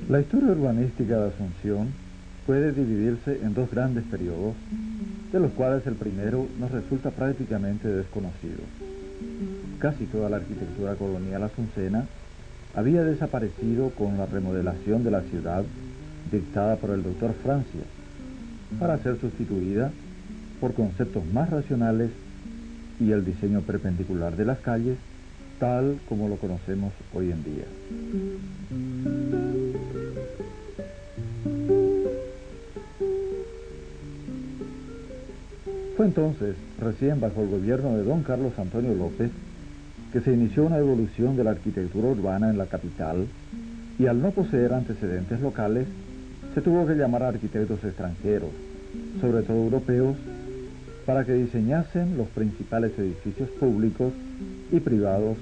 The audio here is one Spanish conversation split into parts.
La historia urbanística de Asunción puede dividirse en dos grandes periodos, de los cuales el primero nos resulta prácticamente desconocido. Casi toda la arquitectura colonial asuncena había desaparecido con la remodelación de la ciudad dictada por el doctor Francia, para ser sustituida por conceptos más racionales y el diseño perpendicular de las calles, tal como lo conocemos hoy en día. Fue entonces, recién bajo el gobierno de don Carlos Antonio López, que se inició una evolución de la arquitectura urbana en la capital, y al no poseer antecedentes locales, se tuvo que llamar a arquitectos extranjeros, sobre todo europeos, para que diseñasen los principales edificios públicos y privados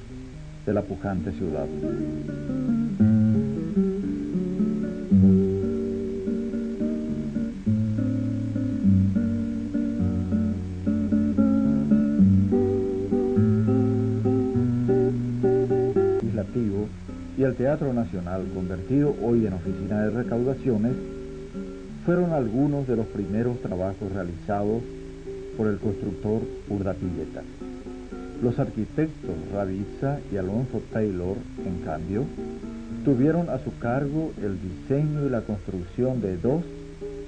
de la pujante ciudad. Y el Teatro Nacional, convertido hoy en oficina de recaudaciones, fueron algunos de los primeros trabajos realizados por el constructor Urdapilleta. Los arquitectos Ravizza y Alonso Taylor, en cambio, tuvieron a su cargo el diseño y la construcción de dos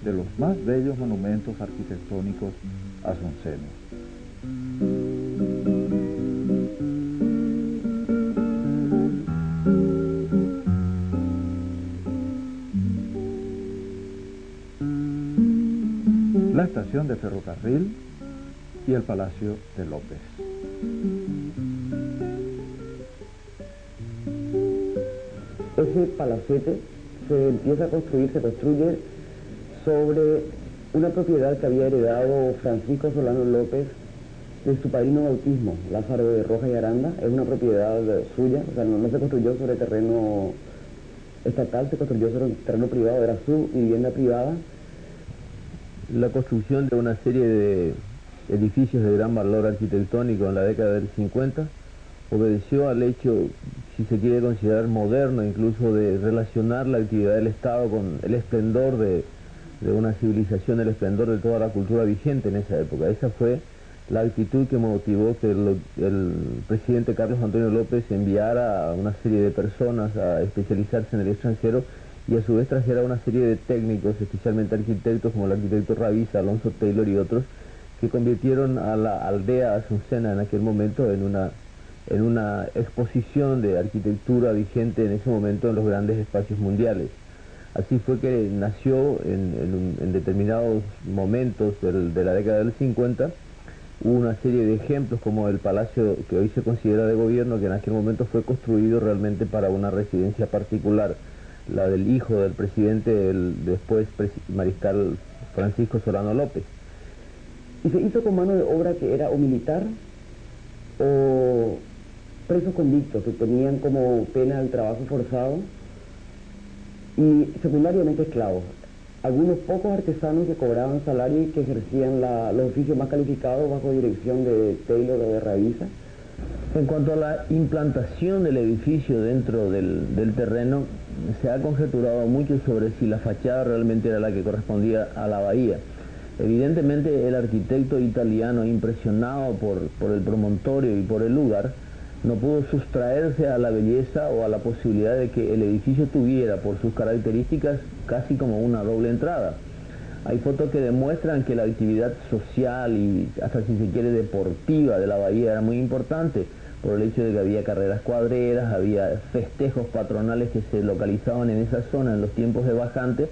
de los más bellos monumentos arquitectónicos asuncenos. La estación de ferrocarril y el Palacio de López. Ese palacete se empieza a construir, se construye sobre una propiedad que había heredado Francisco Solano López de su padrino bautismo, Lázaro de Rojas y Aranda. Es una propiedad suya, o sea, no se construyó sobre terreno estatal, se construyó sobre terreno privado, era su vivienda privada. La construcción de una serie de edificios de gran valor arquitectónico en la década del 50 obedeció al hecho, si se quiere considerar moderno, incluso de relacionar la actividad del Estado con el esplendor de una civilización, el esplendor de toda la cultura vigente en esa época. Esa fue la actitud que motivó que el presidente Carlos Antonio López enviara a una serie de personas a especializarse en el extranjero y a su vez trajera una serie de técnicos, especialmente arquitectos como el arquitecto Ravizza, Alonso Taylor y otros, que convirtieron a la aldea asuncena en aquel momento en una exposición de arquitectura vigente en ese momento en los grandes espacios mundiales. Así fue que nació en determinados momentos de la década del 50, hubo una serie de ejemplos como el palacio que hoy se considera de gobierno, que en aquel momento fue construido realmente para una residencia particular, la del hijo del presidente, el después mariscal Francisco Solano López. Y se hizo con mano de obra que era o militar o presos convictos que tenían como pena el trabajo forzado y secundariamente esclavos. Algunos pocos artesanos que cobraban salario y que ejercían los oficios más calificados bajo dirección de Taylor o de Ravizza. En cuanto a la implantación del edificio dentro del terreno, se ha conjeturado mucho sobre si la fachada realmente era la que correspondía a la bahía. Evidentemente el arquitecto italiano, impresionado por el promontorio y por el lugar, no pudo sustraerse a la belleza o a la posibilidad de que el edificio tuviera por sus características casi como una doble entrada. Hay fotos que demuestran que la actividad social y hasta si se quiere deportiva de la bahía era muy importante. por el hecho de que había carreras cuadreras, había festejos patronales que se localizaban en esa zona en los tiempos de bajante.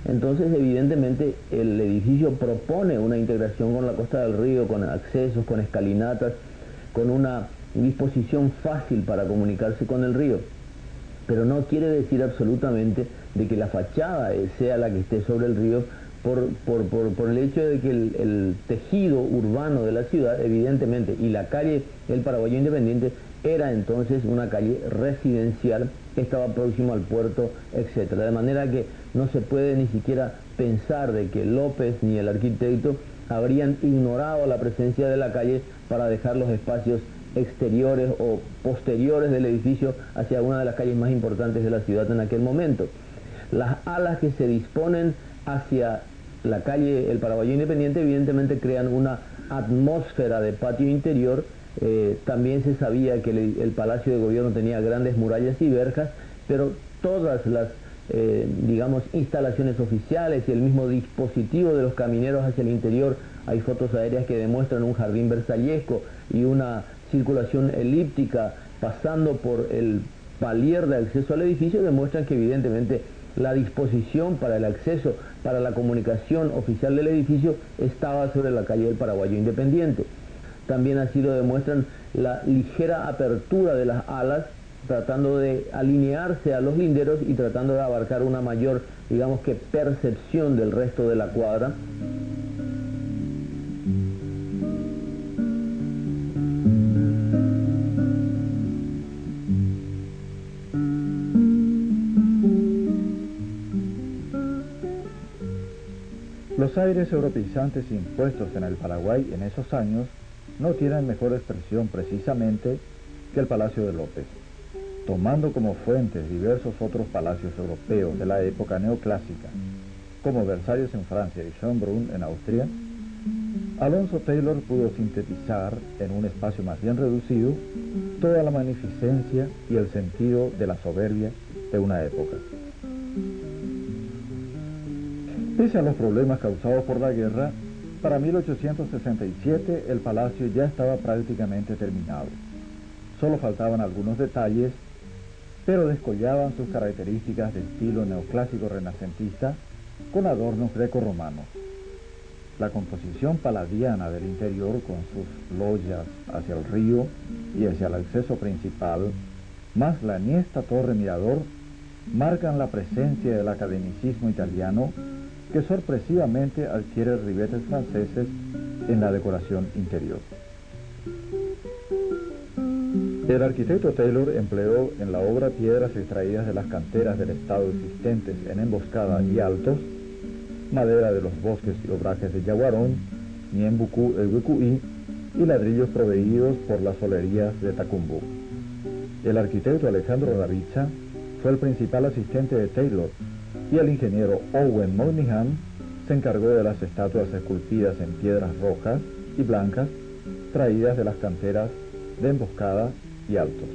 Entonces, evidentemente, el edificio propone una integración con la costa del río, con accesos, con escalinatas, con una disposición fácil para comunicarse con el río. Pero no quiere decir absolutamente de que la fachada sea la que esté sobre el río, por el hecho de que el tejido urbano de la ciudad, evidentemente, y la calle El Paraguayo Independiente era entonces una calle residencial que estaba próximo al puerto, etc. De manera que no se puede ni siquiera pensar de que López ni el arquitecto habrían ignorado la presencia de la calle para dejar los espacios exteriores o posteriores del edificio hacia una de las calles más importantes de la ciudad en aquel momento. Las alas que se disponen hacia la calle El Paraguayo Independiente evidentemente crean una atmósfera de patio interior. También se sabía que el Palacio de Gobierno tenía grandes murallas y verjas, pero todas las digamos, instalaciones oficiales y el mismo dispositivo de los camineros hacia el interior, hay fotos aéreas que demuestran un jardín versallesco y una circulación elíptica pasando por el palier de acceso al edificio, demuestran que evidentemente la disposición para el acceso, para la comunicación oficial del edificio estaba sobre la calle del Paraguayo Independiente. También así lo demuestran la ligera apertura de las alas, tratando de alinearse a los linderos y tratando de abarcar una mayor, digamos que, percepción del resto de la cuadra. Los aires europeizantes impuestos en el Paraguay en esos años no tienen mejor expresión precisamente que el Palacio de López. Tomando como fuentes diversos otros palacios europeos de la época neoclásica, como Versalles en Francia y Schönbrunn en Austria, Alonso Taylor pudo sintetizar en un espacio más bien reducido toda la magnificencia y el sentido de la soberbia de una época. Pese a los problemas causados por la guerra, para 1867 el palacio ya estaba prácticamente terminado. Solo faltaban algunos detalles, pero descollaban sus características de estilo neoclásico renacentista con adornos grecorromanos. La composición paladiana del interior, con sus logias hacia el río y hacia el acceso principal, más la enhiesta torre mirador, marcan la presencia del academicismo italiano que sorpresivamente adquiere ribetes franceses en la decoración interior. El arquitecto Taylor empleó en la obra piedras extraídas de las canteras del estado existentes en Emboscada y Altos, madera de los bosques y obrajes de Yaguarón, Ñembucú e Huecuí y ladrillos proveídos por las solerías de Tacumbú. El arquitecto Alejandro Davicha fue el principal asistente de Taylor y el ingeniero Owen Moynihan se encargó de las estatuas esculpidas en piedras rojas y blancas traídas de las canteras de Emboscada y Altos.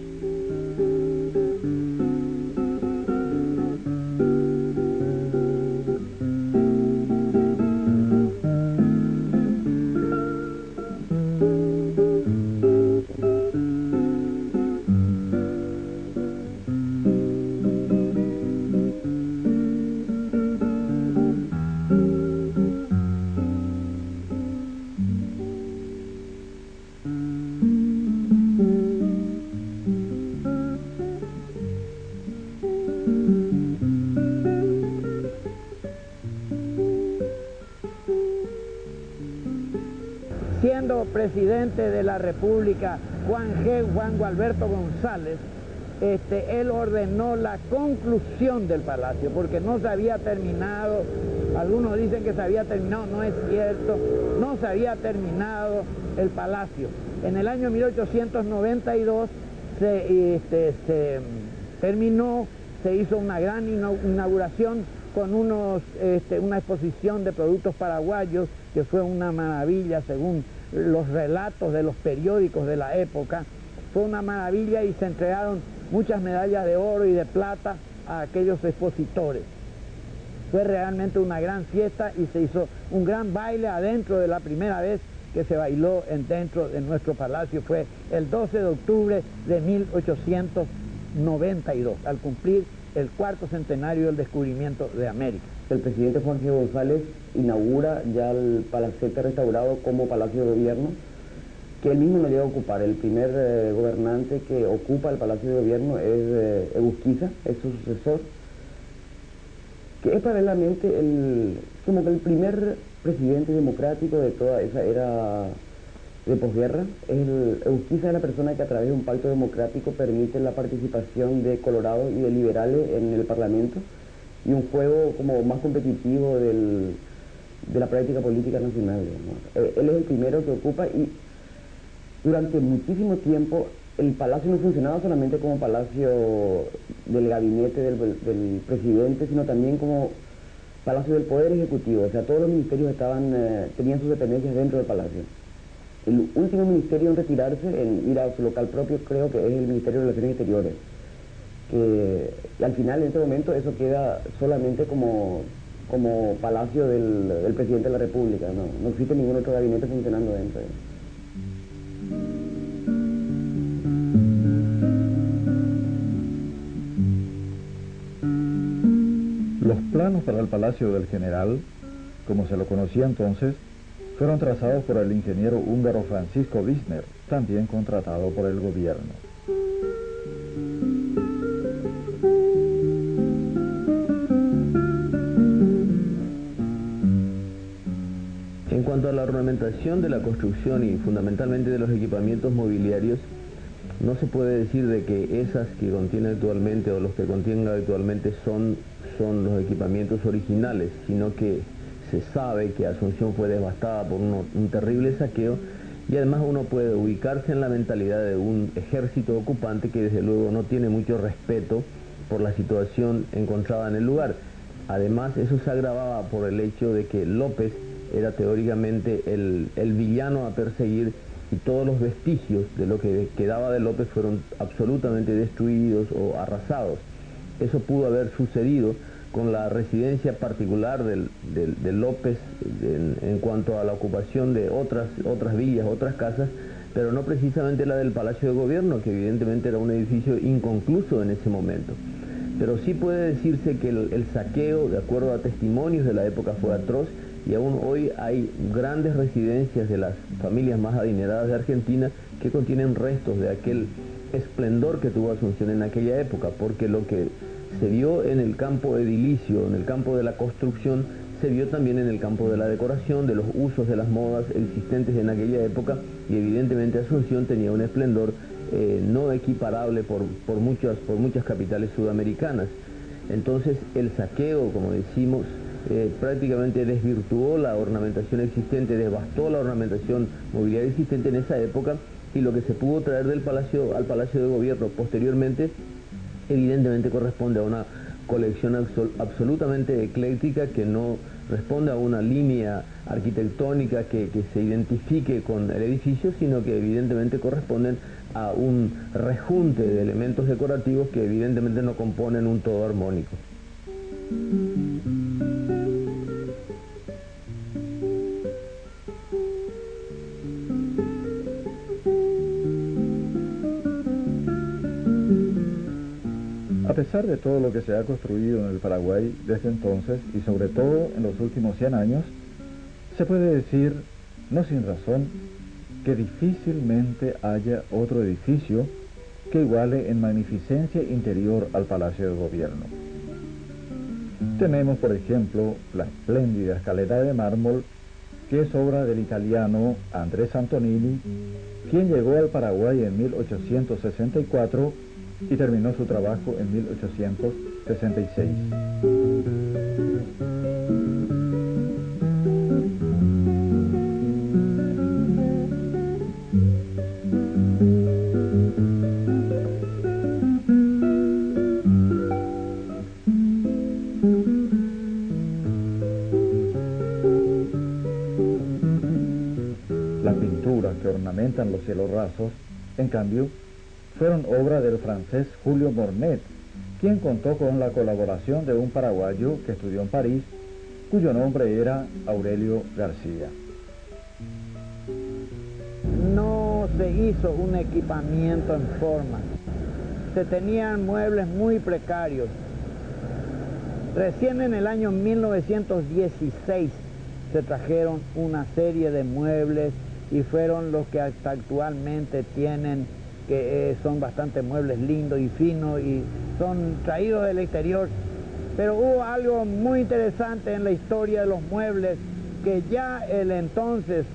Siendo presidente de la República Juan Gualberto González, él ordenó la conclusión del palacio, porque no se había terminado. Algunos dicen que se había terminado, no es cierto, no se había terminado el palacio. En el año 1892 se terminó, se hizo una gran inauguración con una exposición de productos paraguayos, que fue una maravilla según los relatos de los periódicos de la época. Fue una maravilla y se entregaron muchas medallas de oro y de plata a aquellos expositores. Fue realmente una gran fiesta y se hizo un gran baile adentro de la primera vez que se bailó dentro de nuestro palacio fue el 12 de octubre de 1892, al cumplir el cuarto centenario del descubrimiento de América. El presidente Juan G. González inaugura ya el palacete restaurado como Palacio de Gobierno, que él mismo no llega a ocupar. El primer gobernante que ocupa el Palacio de Gobierno es Egusquiza, es su sucesor, que es paralelamente como que el primer presidente democrático de toda esa era de posguerra. Egusquiza es la persona que a través de un pacto democrático permite la participación de colorados y de liberales en el Parlamento y un juego como más competitivo de la práctica política nacional, digamos. Él es el primero que ocupa, y durante muchísimo tiempo el palacio no funcionaba solamente como palacio del gabinete del presidente, sino también como palacio del poder ejecutivo. O sea, todos los ministerios tenían sus dependencias dentro del palacio. El último ministerio en retirarse, en ir a su local propio, creo que es el Ministerio de Relaciones Exteriores, que al final en este momento eso queda solamente como palacio del presidente de la República. No existe ningún otro gabinete funcionando dentro de él. Los planos para el Palacio del General, como se lo conocía entonces, fueron trazados por el ingeniero húngaro Francisco Wisner, también contratado por el gobierno. En cuanto a la ornamentación de la construcción y fundamentalmente de los equipamientos mobiliarios, no se puede decir de que esas que contiene actualmente o los que contienen habitualmente son los equipamientos originales, sino que se sabe que Asunción fue devastada por un terrible saqueo, y además uno puede ubicarse en la mentalidad de un ejército ocupante que desde luego no tiene mucho respeto por la situación encontrada en el lugar. Además, eso se agravaba por el hecho de que López era teóricamente el villano a perseguir, y todos los vestigios de lo que quedaba de López fueron absolutamente destruidos o arrasados. Eso pudo haber sucedido con la residencia particular de López en cuanto a la ocupación de otras villas, otras casas, pero no precisamente la del Palacio de Gobierno, que evidentemente era un edificio inconcluso en ese momento. Pero sí puede decirse que el saqueo, de acuerdo a testimonios de la época, fue atroz, y aún hoy hay grandes residencias de las familias más adineradas de Argentina que contienen restos de aquel esplendor que tuvo Asunción en aquella época, porque lo que se vio en el campo edilicio, en el campo de la construcción, se vio también en el campo de la decoración, de los usos de las modas existentes en aquella época, y evidentemente Asunción tenía un esplendor no equiparable por muchas capitales sudamericanas. Entonces el saqueo, como decimos, prácticamente desvirtuó la ornamentación existente, devastó la ornamentación mobiliaria existente en esa época, y lo que se pudo traer del palacio al Palacio de Gobierno posteriormente evidentemente corresponde a una colección absolutamente ecléctica, que no responde a una línea arquitectónica que se identifique con el edificio, sino que evidentemente corresponden a un rejunte de elementos decorativos que evidentemente no componen un todo armónico. A pesar de todo lo que se ha construido en el Paraguay desde entonces, y sobre todo en los últimos 100 años, se puede decir, no sin razón, que difícilmente haya otro edificio que iguale en magnificencia interior al Palacio de Gobierno. Tenemos, por ejemplo, la espléndida escalera de mármol, que es obra del italiano Andrés Antonini, quien llegó al Paraguay en 1864 y terminó su trabajo en 1866. Las pinturas que ornamentan los cielos rasos, en cambio, fueron obra del francés Julio Mornet, quien contó con la colaboración de un paraguayo que estudió en París, cuyo nombre era Aurelio García. no se hizo un equipamiento en forma. Se tenían muebles muy precarios. Recién en el año 1916 se trajeron una serie de muebles y fueron los que hasta actualmente tienen, que son bastante muebles lindos y finos y son traídos del exterior. Pero hubo algo muy interesante en la historia de los muebles, que ya el entonces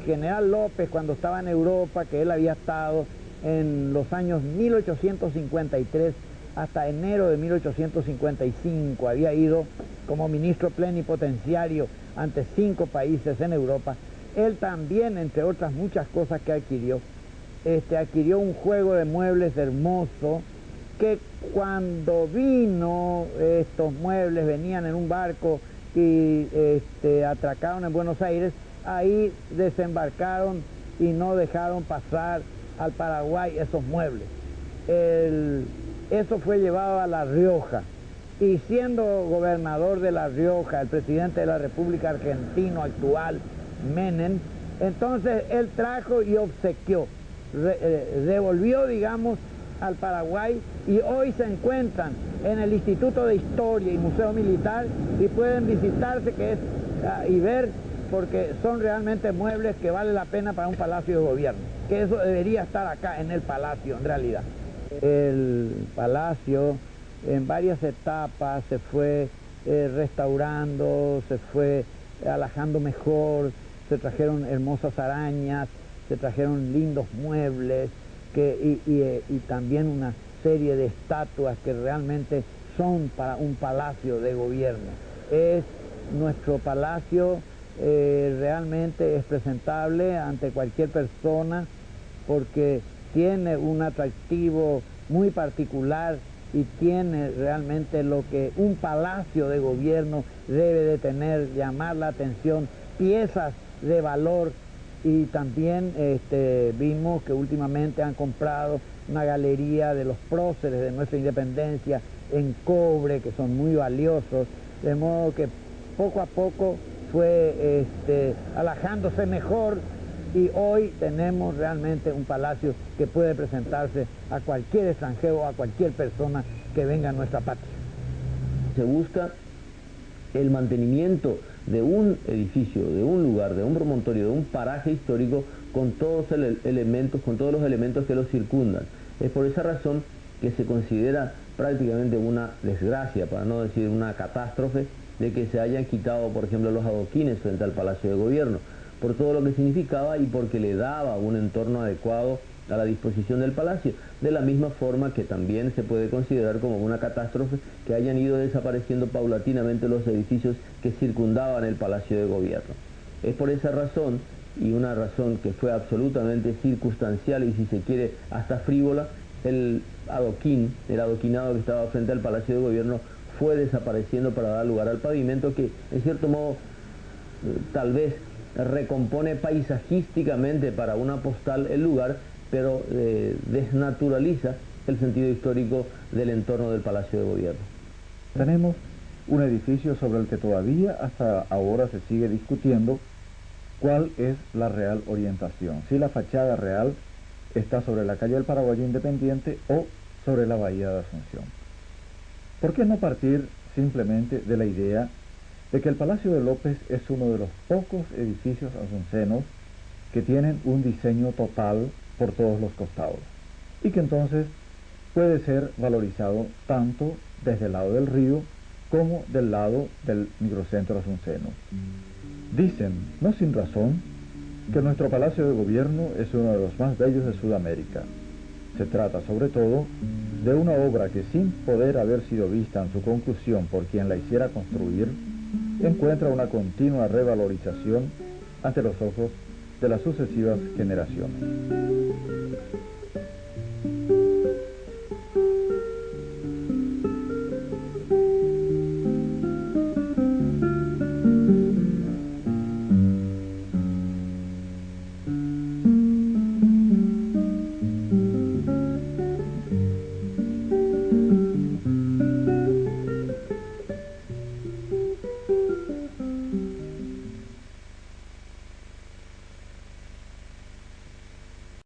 general López, cuando estaba en Europa, que él había estado en los años 1853 hasta enero de 1855, había ido como ministro plenipotenciario ante 5 países en Europa. Él también, entre otras muchas cosas que adquirió, adquirió un juego de muebles hermoso, que cuando vino, estos muebles venían en un barco y atracaron en Buenos Aires, ahí desembarcaron y no dejaron pasar al Paraguay esos muebles. Eso fue llevado a La Rioja, y siendo gobernador de La Rioja, el presidente de la República Argentina actual, Menem, entonces él trajo y obsequió, devolvió, digamos, al Paraguay, y hoy se encuentran en el Instituto de Historia y Museo Militar y pueden visitarse y ver, porque son realmente muebles que vale la pena para un palacio de gobierno, que eso debería estar acá en el palacio en realidad. El palacio en varias etapas se fue restaurando, se fue alajando mejor, se trajeron hermosas arañas, se trajeron lindos muebles y también una serie de estatuas que realmente son para un palacio de gobierno. Nuestro palacio realmente es presentable ante cualquier persona porque tiene un atractivo muy particular y tiene realmente lo que un palacio de gobierno debe de tener, llamar la atención, piezas de valor. Y también vimos que últimamente han comprado una galería de los próceres de nuestra independencia en cobre, que son muy valiosos, de modo que poco a poco fue alajándose mejor, y hoy tenemos realmente un palacio que puede presentarse a cualquier extranjero o a cualquier persona que venga a nuestra patria. Se busca el mantenimiento de un edificio, de un lugar, de un promontorio, de un paraje histórico con todos los elementos que lo circundan. Es por esa razón que se considera prácticamente una desgracia, para no decir una catástrofe, de que se hayan quitado, por ejemplo, los adoquines frente al Palacio de Gobierno, por todo lo que significaba y porque le daba un entorno adecuado a la disposición del palacio, de la misma forma que también se puede considerar como una catástrofe que hayan ido desapareciendo paulatinamente los edificios que circundaban el Palacio de Gobierno. Es por esa razón, y una razón que fue absolutamente circunstancial y, si se quiere, hasta frívola, el adoquinado que estaba frente al Palacio de Gobierno fue desapareciendo para dar lugar al pavimento que, en cierto modo, tal vez recompone paisajísticamente para una postal el lugar, pero desnaturaliza el sentido histórico del entorno del Palacio de Gobierno. Tenemos un edificio sobre el que todavía hasta ahora se sigue discutiendo cuál es la real orientación, si la fachada real está sobre la calle del Paraguayo Independiente o sobre la Bahía de Asunción. ¿Por qué no partir simplemente de la idea de que el Palacio de López es uno de los pocos edificios asuncenos que tienen un diseño total por todos los costados y que entonces puede ser valorizado tanto desde el lado del río como del lado del microcentro asunceno? Dicen, no sin razón, que nuestro Palacio de Gobierno es uno de los más bellos de Sudamérica. Se trata sobre todo de una obra que, sin poder haber sido vista en su conclusión por quien la hiciera construir, encuentra una continua revalorización ante los ojos de las sucesivas generaciones.